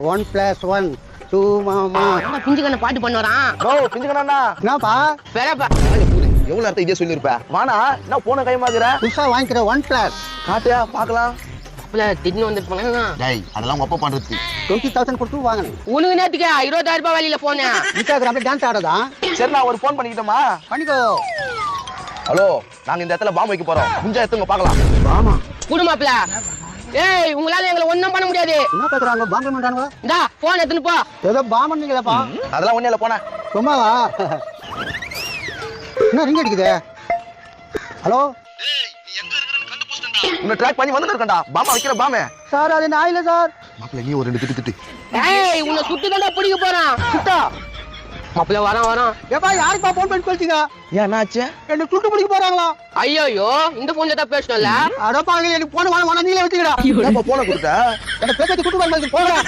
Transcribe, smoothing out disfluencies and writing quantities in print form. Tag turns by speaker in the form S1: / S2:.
S1: 1 + 1 2 மாமா.
S2: என்ன பிஞ்சுக்கண்ண பாட்டு பண்ண வரான்?
S3: ஓ பிஞ்சுக்கண்ணா
S1: என்னப்பா
S2: பெறப்பா.
S3: எவ்வளவு நேரத்தை இதே சொல்லிருப்ப வானா என்ன போன கைமாக்குற
S1: புதுசா வாங்கிக்கிற 1
S3: காட்டியா பாக்கலாம்
S2: அப்பல திடீர்னு வந்துட்டு போனா
S3: டேய் அதெல்லாம் ஒப்ப பண்றது
S1: 20,000 கொடுத்து வாங்கினேன்.
S2: உனக்கு நேத்துக்கு 20,000 ரூபாய் வழியில போனேன்.
S1: இன்ஸ்டாகிராம் அப்படியே டான்ஸ் ஆடதா
S3: சரி நான் ஒரு ஃபோன் பண்ணிக்கிட்டோமா
S1: பண்ணிக்கோ.
S3: ஹலோ நாங்க இந்த இடத்துல பாம்பு வைக்க போறோம் முடிஞ்சா எடுத்துங்க பாக்கலாம்
S1: ஆமா
S2: குடும்பப்ல ஏய் உங்களால எங்களை ஒண்ணும் பண்ண முடியாது.
S1: என்ன பேசுறாங்க? பாம்பு பண்றாங்க.
S2: இந்தா போன் எடுத்துன்னு போ.
S1: ஏதோ பாம்பு பண்ணீங்களப்பா.
S3: அதெல்லாம் ஒண்ணே இல்ல போன
S1: சும்மாவா? என்ன ரிங் அடிக்குது? ஹலோ
S3: உன்னை ட்ராக் பண்ணி வந்து இருக்கேன்டா பாம்பா வைக்கிற பாம்பே
S1: சார், அது நான் இல்ல சார்.
S3: மாப்பிள்ள நீ ஒரு 2 திட்டு
S2: ஏய் உன்னை சுட்டு தாண்டா பிடிக்க போறான்.
S1: சுட்டா
S2: மாப்பிள்ள வரான்.
S1: ஏப்பா யாருப்பா போன் பண்ணி பேசிட்டீங்க?
S3: ஏன் என்னாச்சு
S1: என்ன சுட்டு பிடிக்க போறாங்களா?
S2: ஐயோ இந்த போன்ல தான் பேசணும்ல.
S1: அடப்பா எனக்கு போன வாங்க நீங்களே வச்சுக்கடா.
S3: ஏப்பா போன கொடுத்த
S1: என்ன பேசி குட்டு வந்து போறேன்.